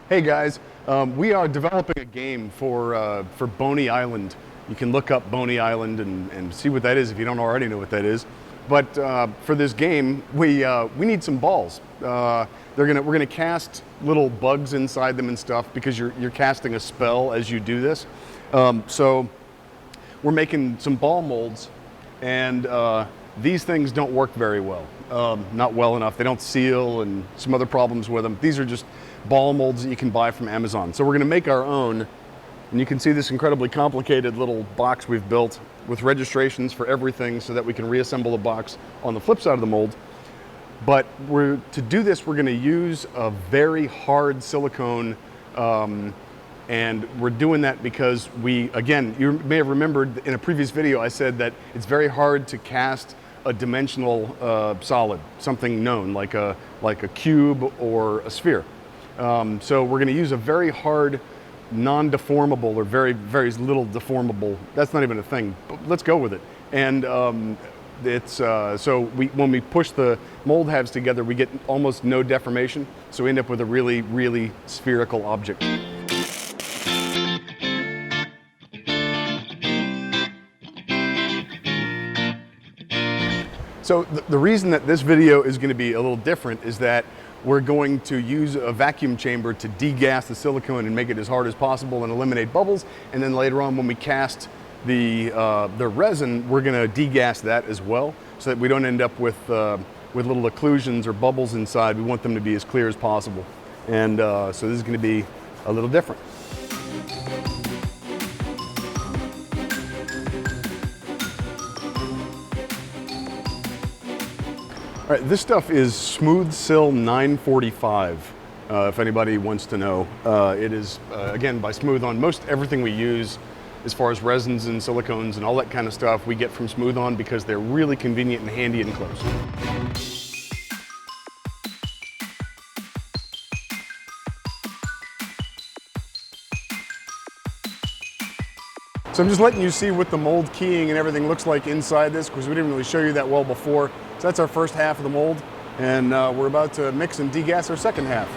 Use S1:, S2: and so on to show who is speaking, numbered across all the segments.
S1: Hey guys, we are developing a game for Boney Island. You can look up Boney Island and see what that is if you don't already know what that is. But for this game, we need some balls. We're gonna cast little bugs inside them and stuff because you're casting a spell as you do this. So we're making some ball molds, and these things don't work very well. Not well enough. They don't seal, and some other problems with them. These are just ball molds that you can buy from Amazon. So we're going to make our own, and you can see this incredibly complicated little box we've built with registrations for everything so that we can reassemble the box on the flip side of the mold. But to do this, we're going to use a very hard silicone, and we're doing that because again, you may have remembered in a previous video I said that it's very hard to cast a dimensional solid, something known like a cube or a sphere. So we're going to use a very hard, non-deformable, or very little deformable. That's not even a thing. But let's go with it. And when we push the mold halves together, we get almost no deformation. So we end up with a really spherical object. So the reason that this video is going to be a little different is that we're going to use a vacuum chamber to degas the silicone and make it as hard as possible and eliminate bubbles. And then later on, when we cast the resin, we're going to degas that as well, so that we don't end up with little occlusions or bubbles inside. We want them to be as clear as possible. And so this is going to be a little different. All right, this stuff is Smooth Sil 945, if anybody wants to know. It is, again, by Smooth On. Most everything we use as far as resins and silicones and all that kind of stuff we get from Smooth On because they're really convenient and handy and close. So I'm just letting you see what the mold keying and everything looks like inside this, because we didn't really show you that well before. So that's our first half of the mold, and we're about to mix and degas our second half.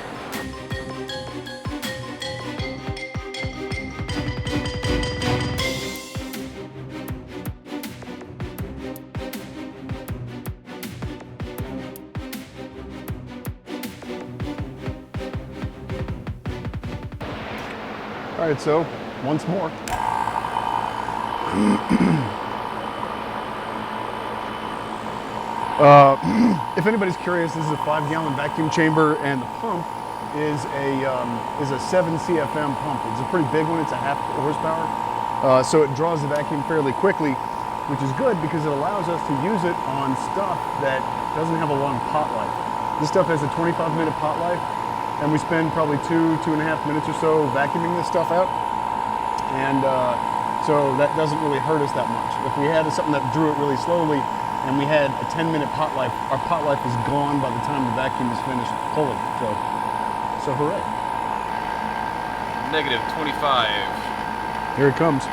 S1: All right, so once more. If anybody's curious, this is a 5-gallon vacuum chamber, and the pump is a 7 CFM pump. It's a pretty big one. It's a half horsepower, so it draws the vacuum fairly quickly, which is good because it allows us to use it on stuff that doesn't have a long pot life. This stuff has a 25-minute pot life, and we spend probably 2.5 minutes or so vacuuming this stuff out, and so that doesn't really hurt us that much. If we had something that drew it really slowly and we had a 10-minute pot life, our pot life is gone by the time the vacuum is finished pulling. So hooray.
S2: Negative 25.
S1: Here it comes.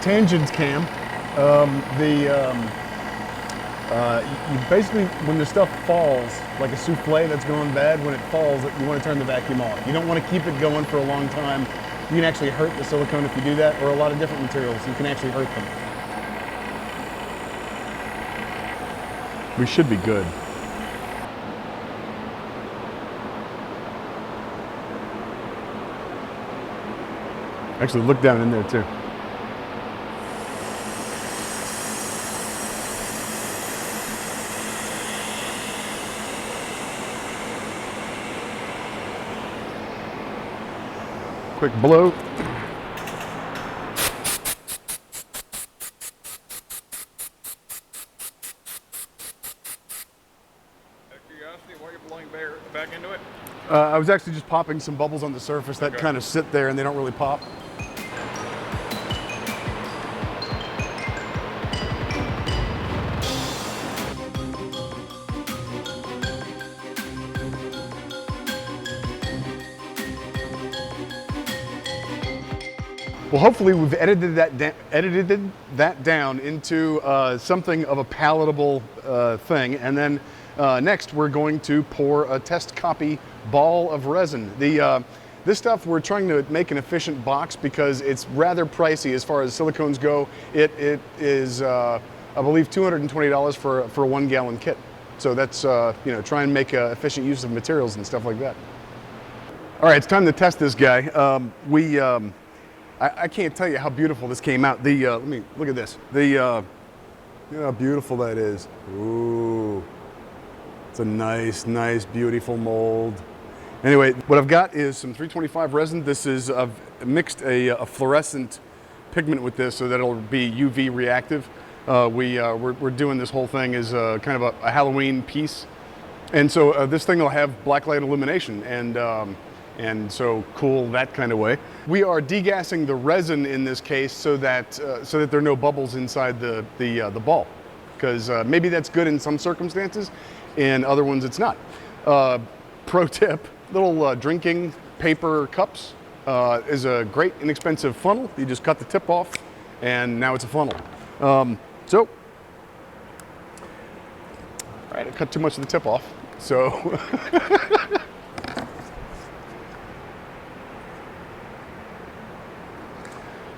S1: Tangent cam. You basically, when the stuff falls, like a souffle that's going bad, when it falls, you want to turn the vacuum off. You don't want to keep it going for a long time. You can actually hurt the silicone if you do that, or a lot of different materials. You can actually hurt them. We should be good. Actually, look down in there too. Quick blow.
S2: Why are you blowing back into it?
S1: I was actually just popping some bubbles on the surface that kind of sit there and they don't really pop. Well, hopefully we've edited that down into something of a palatable thing. And then next we're going to pour a test copy ball of resin. This stuff we're trying to make an efficient box because it's rather pricey as far as silicones go. It is, I believe, $220 for a 1 gallon kit. So that's, try and make efficient use of materials and stuff like that. All right, it's time to test this guy. I can't tell you how beautiful this came out. Let me look at this. Look how beautiful that is. Ooh, it's a nice, beautiful mold. Anyway, what I've got is some 325 resin. This is, I've mixed a fluorescent pigment with this so that it'll be UV reactive. We're doing this whole thing as kind of a Halloween piece. And so this thing will have blacklight illumination and so cool that kind of way. We are degassing the resin in this case so that there are no bubbles inside the ball. Because maybe that's good in some circumstances, in other ones it's not. Pro tip, little drinking paper cups is a great inexpensive funnel. You just cut the tip off and now it's a funnel. All right, I cut too much of the tip off, so.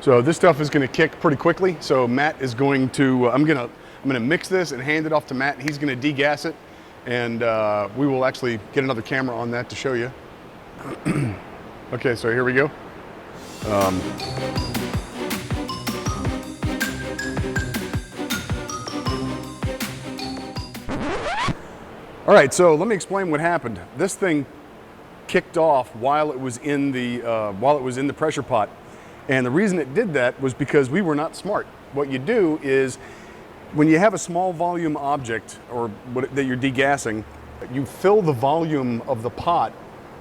S1: So this stuff is going to kick pretty quickly. So Matt is going to, I'm gonna mix this and hand it off to Matt. He's going to degas it, and we will actually get another camera on that to show you. Okay, so here we go. All right, so let me explain what happened. This thing kicked off while it was in the pressure pot. And the reason it did that was because we were not smart. What you do is, when you have a small volume object that you're degassing, you fill the volume of the pot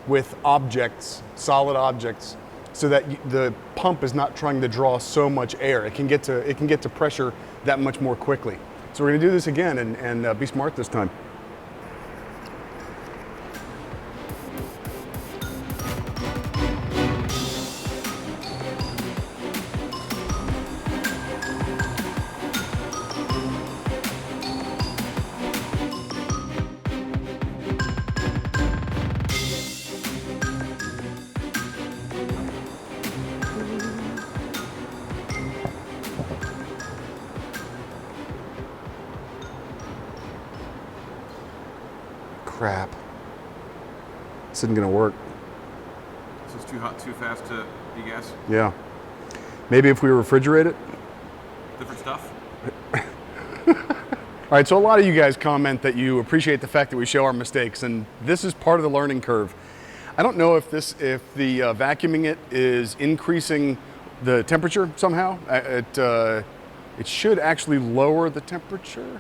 S1: with objects, solid objects, so that the pump is not trying to draw so much air. It can get to pressure that much more quickly. So we're going to do this again and be smart this time. Crap. This isn't gonna work.
S2: This is too hot, too fast to degas?
S1: Yeah. Maybe if we refrigerate it?
S2: Different stuff?
S1: All right, so a lot of you guys comment that you appreciate the fact that we show our mistakes, and this is part of the learning curve. I don't know if the vacuuming it is increasing the temperature somehow. It should actually lower the temperature.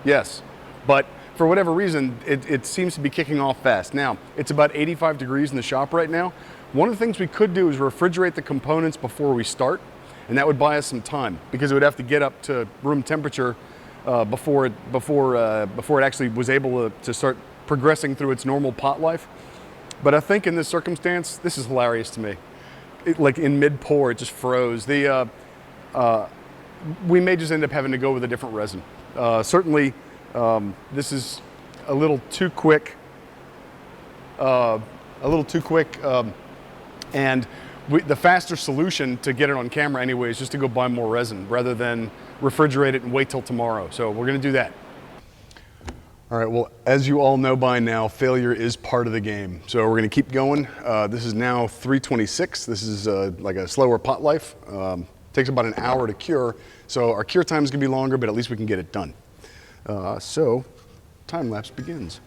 S1: Yes, but for whatever reason, it seems to be kicking off fast. Now, it's about 85 degrees in the shop right now. One of the things we could do is refrigerate the components before we start, and that would buy us some time because it would have to get up to room temperature before it actually was able to start progressing through its normal pot life. But I think in this circumstance, this is hilarious to me. Like in mid-pour, it just froze. We may just end up having to go with a different resin. Certainly, this is a little too quick. And the faster solution to get it on camera anyway is just to go buy more resin rather than refrigerate it and wait till tomorrow. So we're going to do that. All right, well, as you all know by now, failure is part of the game. So we're going to keep going. This is now 326. This is like a slower pot life. Takes about an hour to cure. So our cure time is going to be longer, but at least we can get it done. So time lapse begins.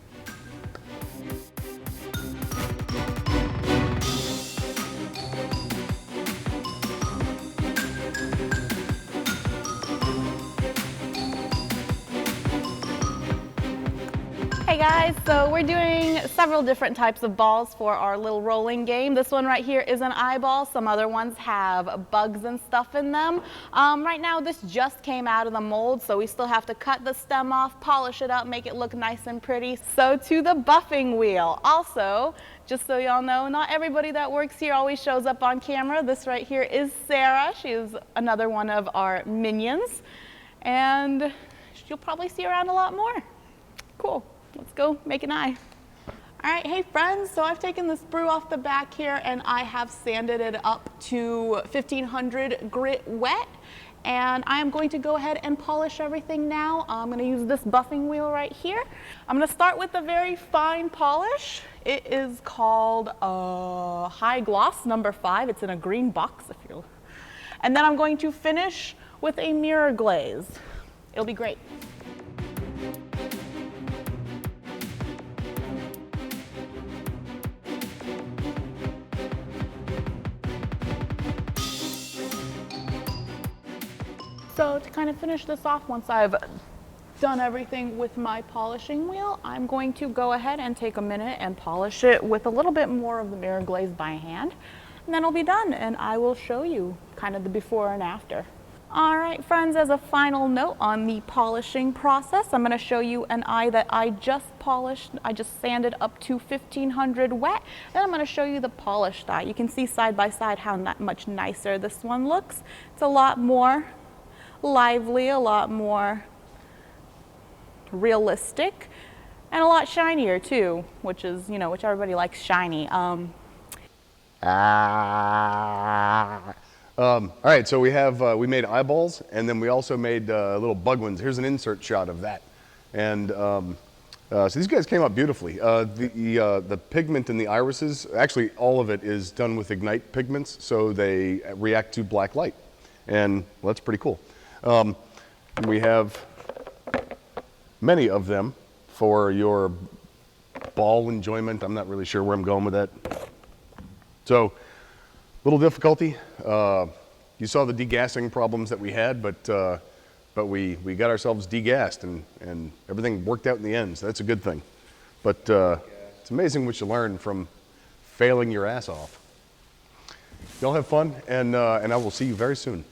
S3: Hey guys, so we're doing several different types of balls for our little rolling game. This one right here is an eyeball. Some other ones have bugs and stuff in them. Right now this just came out of the mold, so we still have to cut the stem off, polish it up, make it look nice and pretty. So to the buffing wheel. Also, just so y'all know, not everybody that works here always shows up on camera. This right here is Sarah. She is another one of our minions, and you'll probably see her around a lot more. Cool, let's go make an eye. All right, hey friends, so I've taken the sprue off the back here and I have sanded it up to 1500 grit wet. And I am going to go ahead and polish everything now. I'm going to use this buffing wheel right here. I'm going to start with a very fine polish. It is called High Gloss number 5. It's in a green box, if you'll. And then I'm going to finish with a mirror glaze. It'll be great. So to kind of finish this off, once I've done everything with my polishing wheel, I'm going to go ahead and take a minute and polish it with a little bit more of the mirror glaze by hand. And then it'll be done, and I will show you kind of the before and after. All right, friends, as a final note on the polishing process, I'm going to show you an eye that I just polished. I just sanded up to 1500 wet. Then I'm going to show you the polished eye. You can see side by side how much nicer this one looks. It's a lot more lively, a lot more realistic, and a lot shinier too, which is, you know, which everybody likes shiny.
S1: All right, so we made eyeballs, and then we also made little bug ones. Here's an insert shot of that. And so these guys came out beautifully. The pigment in the irises, actually all of it is done with Ignite pigments, so they react to black light. And well, that's pretty cool. We have many of them for your ball enjoyment. I'm not really sure where I'm going with that. So, little difficulty. You saw the degassing problems that we had, but we got ourselves degassed, and everything worked out in the end, so that's a good thing. But it's amazing what you learn from failing your ass off. Y'all have fun, and I will see you very soon.